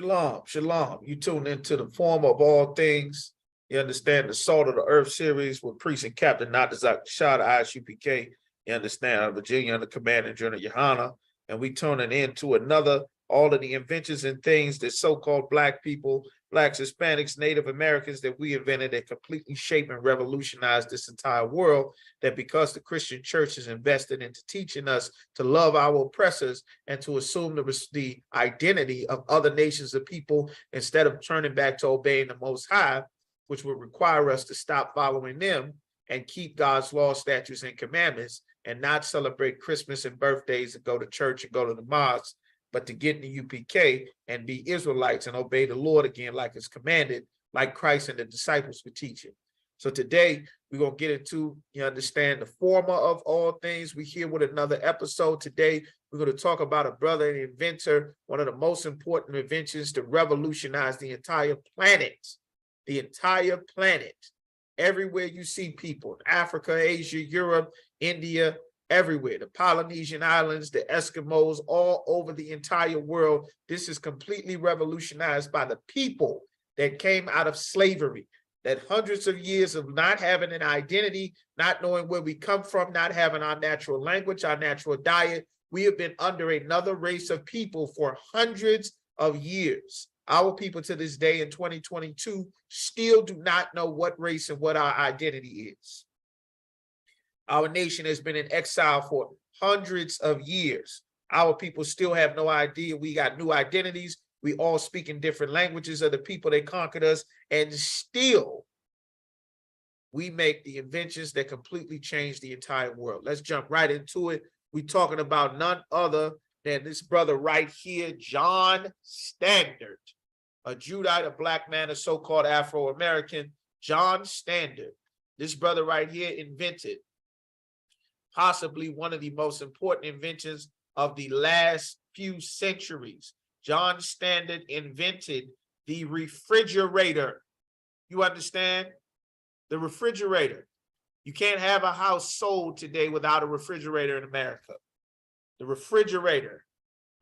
Shalom, shalom. You tune into the form of all things. You understand the Salt of the Earth series with Priest and Captain Natazak Shah, the ISUPK. You understand Virginia under Commanding General Johanna. And we tuning into another, all of the inventions and things that so-called Black people, Blacks, Hispanics, Native Americans that we invented that completely shaped and revolutionized this entire world, that because the Christian church is invested into teaching us to love our oppressors and to assume the identity of other nations of people instead of turning back to obeying the Most High, which would require us to stop following them and keep God's law, statutes, and commandments and not celebrate Christmas and birthdays and go to church and go to the mosque, but to get in the UPK and be Israelites and obey the Lord again like it's commanded, like Christ and the disciples were teaching. So today, we're going to get into, you understand, the former of all things. We're here with another episode. Today, we're going to talk about a brother and inventor, one of the most important inventions to revolutionize the entire planet. The entire planet. Everywhere you see people, Africa, Asia, Europe, India, everywhere, the Polynesian Islands, the Eskimos, all over the entire world. This is completely revolutionized by the people that came out of slavery, that hundreds of years of not having an identity, not knowing where we come from, not having our natural language, our natural diet. We have been under another race of people for hundreds of years. Our people to this day in 2022 still do not know what race and what our identity is. Our nation has been in exile for hundreds of years. Our people still have no idea. We got new identities. We all speak in different languages of the people that conquered us. And still, we make the inventions that completely change the entire world. Let's jump right into it. We're talking about none other than this brother right here, John Standard, a Judite, a Black man, a so-called Afro-American, John Standard. This brother right here invented possibly one of the most important inventions of the last few centuries. John Standard invented the refrigerator. You understand? The refrigerator. You can't have a house sold today without a refrigerator in America. The refrigerator.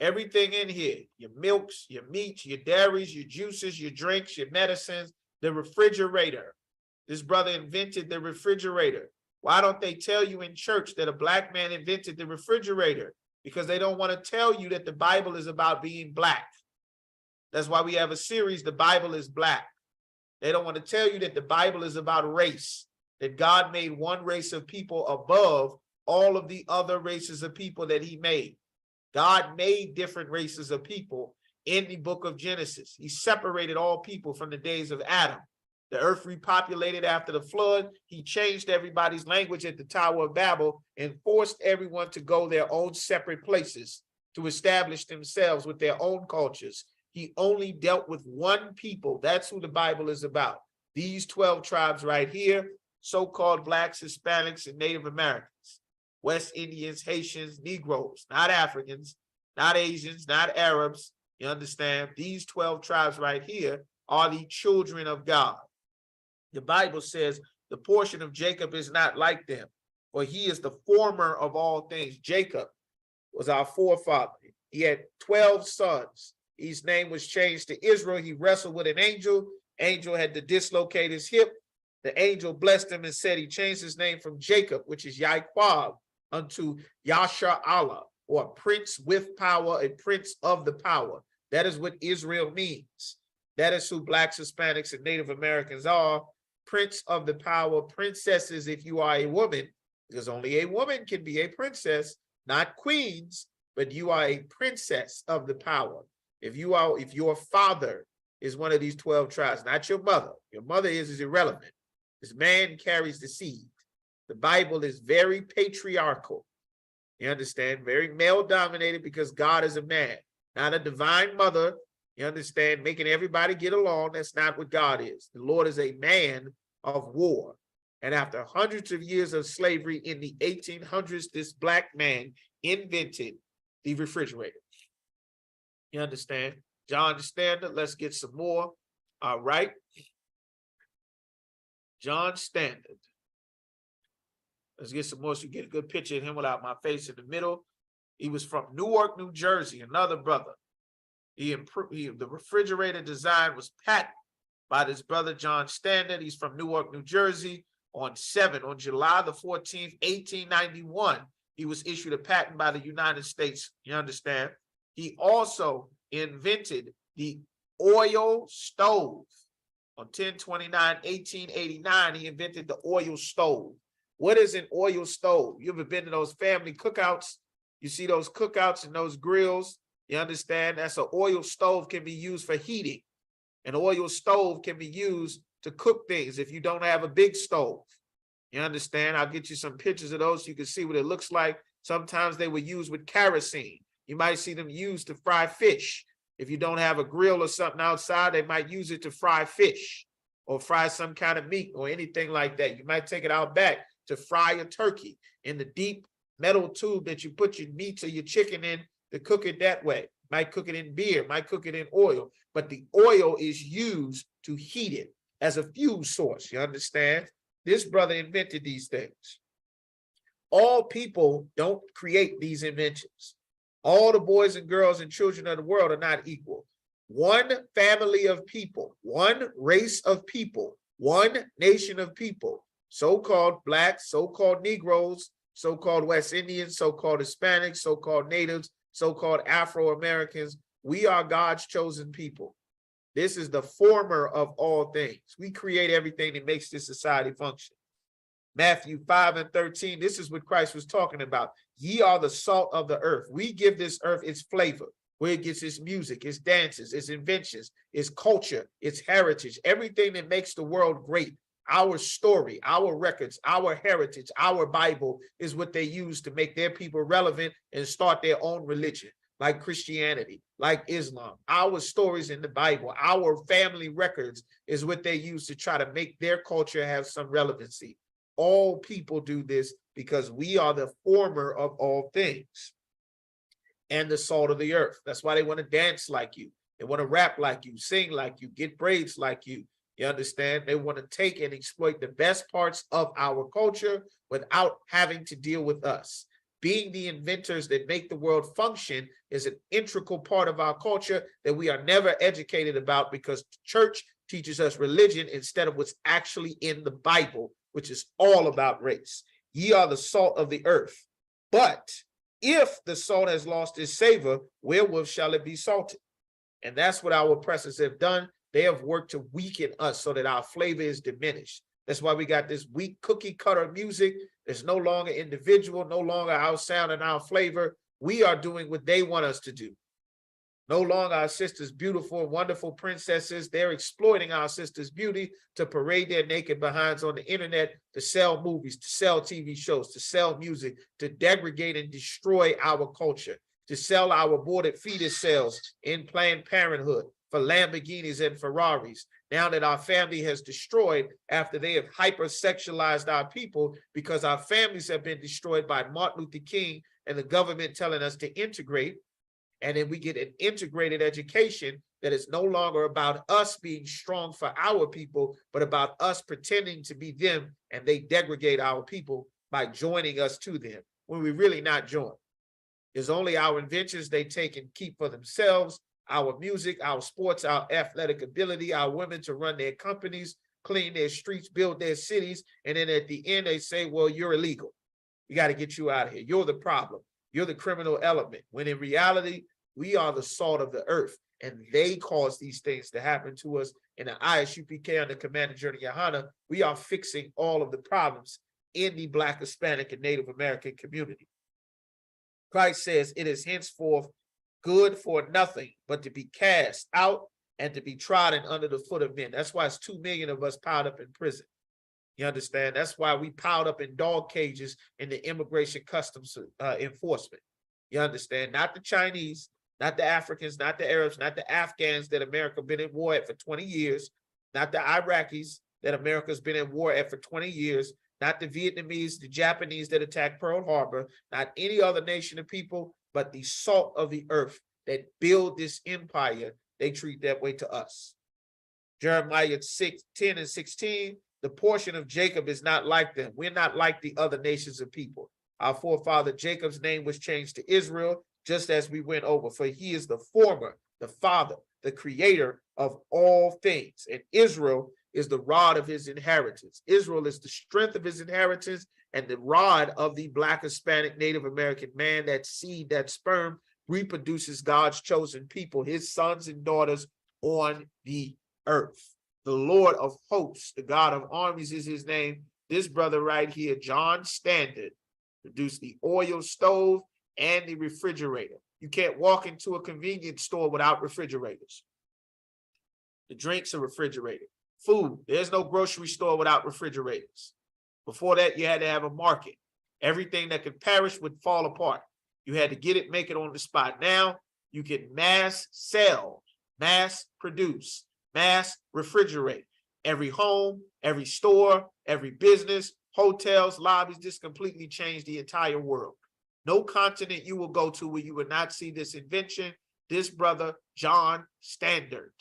Everything in here, your milks, your meats, your dairies, your juices, your drinks, your medicines, the refrigerator. This brother invented the refrigerator. Why don't they tell you in church that a Black man invented the refrigerator? Because they don't want to tell you that the Bible is about being Black. That's why we have a series, The Bible is Black. They don't want to tell you that the Bible is about race, that God made one race of people above all of the other races of people that he made. God made different races of people in the book of Genesis. He separated all people from the days of Adam. The earth repopulated after the flood. He changed everybody's language at the Tower of Babel and forced everyone to go their own separate places to establish themselves with their own cultures. He only dealt with one people. That's who the Bible is about. These 12 tribes right here, so-called Blacks, Hispanics, and Native Americans. West Indians, Haitians, Negroes, not Africans, not Asians, not Arabs. You understand? These 12 tribes right here are the children of God. The Bible says the portion of Jacob is not like them, for he is the former of all things. Jacob was our forefather. He had 12 sons. His name was changed to Israel. He wrestled with an angel. Angel had to dislocate his hip. The angel blessed him and said he changed his name from Jacob, which is Yaquab, unto Yasha Allah, or prince with power, a prince of the power. That is what Israel means. That is who Blacks, Hispanics, and Native Americans are. Prince of the power, princesses if you are a woman, because only a woman can be a princess, not queens, but you are a princess of the power. If your father is one of these 12 tribes, not your mother is irrelevant. This man carries the seed. The Bible is very patriarchal. You understand? Very male dominated because God is a man, not a divine mother. You understand? Making everybody get along. That's not what God is. The Lord is a man of war. And after hundreds of years of slavery in the 1800s, this Black man invented the refrigerator. You understand? John Standard, let's get some more. All right. John Standard. Let's get some more so you get a good picture of him without my face in the middle. He was from Newark, New Jersey, another brother. The refrigerator design was patented by this brother John Standard. He's from Newark, New Jersey. On July the 14th, 1891, he was issued a patent by the United States. You understand? He also invented the oil stove. On 10/29/1889, he invented the oil stove. What is an oil stove? You ever been to those family cookouts? You see those cookouts and those grills? You understand? That's an oil stove, can be used for heating. An oil stove can be used to cook things if you don't have a big stove. You understand? I'll get you some pictures of those so you can see what it looks like. Sometimes they were used with kerosene. You might see them used to fry fish. If you don't have a grill or something outside, they might use it to fry fish or fry some kind of meat or anything like that. You might take it out back to fry a turkey in the deep metal tube that you put your meats or your chicken in to cook it that way. Might cook it in beer, might cook it in oil, but the oil is used to heat it as a fuel source. You understand? This brother invented these things. All people don't create these inventions. All the boys and girls and children of the world are not equal. One family of people, one race of people, one nation of people, so-called blacks, so-called Negroes, so-called West Indians, so-called Hispanics, so-called natives, so-called Afro-Americans. We are God's chosen people. This is the former of all things. We create everything that makes this society function. Matthew 5:13, this is what Christ was talking about. Ye are the salt of the earth. We give this earth its flavor, where it gets its music, its dances, its inventions, its culture, its heritage, everything that makes the world great. Our story, our records, our heritage, our Bible is what they use to make their people relevant and start their own religion, like Christianity, like Islam. Our stories in the Bible, our family records is what they use to try to make their culture have some relevancy. All people do this because we are the former of all things and the salt of the earth. That's why they want to dance like you. They want to rap like you, sing like you, get braids like you. You understand? They want to take and exploit the best parts of our culture without having to deal with us. Being the inventors that make the world function is an integral part of our culture that we are never educated about, because the church teaches us religion instead of what's actually in the Bible, which is all about race. Ye are the salt of the earth. But if the salt has lost its savor, wherewith shall it be salted? And that's what our oppressors have done. They have worked to weaken us so that our flavor is diminished. That's why we got this weak cookie cutter music. It's no longer individual, no longer our sound and our flavor. We are doing what they want us to do. No longer our sisters, beautiful and wonderful princesses. They're exploiting our sisters' beauty to parade their naked behinds on the internet, to sell movies, to sell TV shows, to sell music, to degrade and destroy our culture, to sell our aborted fetus cells in Planned Parenthood for Lamborghinis and Ferraris. Now that our family has destroyed after they have hypersexualized our people, because our families have been destroyed by Martin Luther King and the government telling us to integrate. And then we get an integrated education that is no longer about us being strong for our people, but about us pretending to be them, and they degrade our people by joining us to them when we're really not joined. It's only our inventions they take and keep for themselves, our music, our sports, our athletic ability, our women to run their companies, clean their streets, build their cities, and then at the end they say, well, you're illegal. We got to get you out of here. You're the problem. You're the criminal element. When in reality, we are the salt of the earth, and they cause these things to happen to us. In the ISUPK under Commander General Yohana, we are fixing all of the problems in the Black, Hispanic, and Native American community. Christ says it is henceforth good for nothing but to be cast out and to be trodden under the foot of men. That's why it's 2 million of us piled up in prison. You understand? That's why we piled up in dog cages in the immigration customs enforcement. You understand? Not the Chinese, not the Africans, not the Arabs, not the Afghans that America been in war at for 20 years, not the Iraqis that America's been in war at for 20 years, not the Vietnamese, the Japanese that attacked Pearl Harbor, not any other nation of people, but the salt of the earth that build this empire. They treat that way to us. Jeremiah 6:10-16, the portion of Jacob is not like them. We're not like the other nations of people. Our forefather Jacob's name was changed to Israel, just as we went over, for he is the former, the Father, the creator of all things. And Israel is the rod of his inheritance. Israel is the strength of his inheritance and the rod of the Black, Hispanic, Native American man. That seed, that sperm, reproduces God's chosen people, his sons and daughters on the earth. The Lord of hosts, the God of armies is his name. This brother right here, John Standard, produced the oil stove and the refrigerator. You can't walk into a convenience store without refrigerators. The drinks are refrigerated. Food, there's no grocery store without refrigerators. Before that, you had to have a market. Everything that could perish would fall apart. You had to get it, make it on the spot. Now you can mass sell, mass produce, mass refrigerate. Every home, every store, every business, hotels, lobbies, this completely changed the entire world. No continent you will go to where you would not see this invention. This brother, John Standard,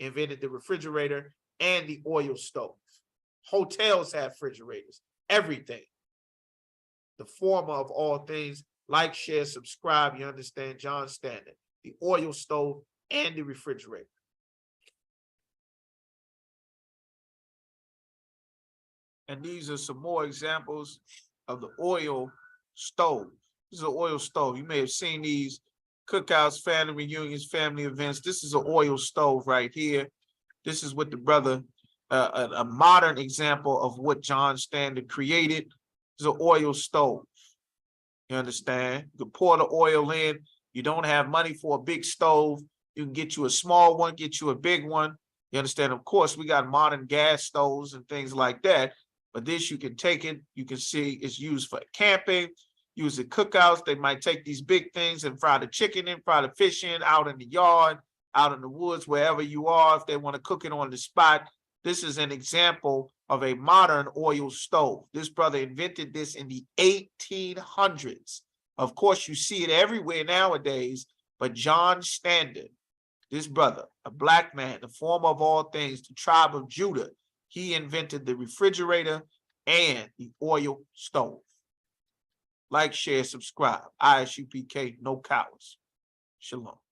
invented the refrigerator and the oil stove. Hotels have refrigerators, everything. The former of all things. Like, share, subscribe. You understand? John Standard, the oil stove and the refrigerator. And these are some more examples of the oil stove. This is an oil stove. You may have seen these cookouts, family reunions, family events. This is an oil stove right here. This is what the brother, a modern example of what John Standard created. This is an oil stove. You understand? You can pour the oil in. You don't have money for a big stove. You can get you a small one, get you a big one. You understand? Of course, we got modern gas stoves and things like that. But this, you can take it. You can see it's used for camping, use it cookouts. They might take these big things and fry the chicken in, fry the fish in, out in the yard, out in the woods, wherever you are, if they want to cook it on the spot. This is an example of a modern oil stove. This brother invented this in the 1800s. Of course, you see it everywhere nowadays, but John Standard, this brother, a black man, the former of all things, the tribe of Judah, he invented the refrigerator and the oil stove. Like, share, subscribe. ISUPK, no cowards. Shalom.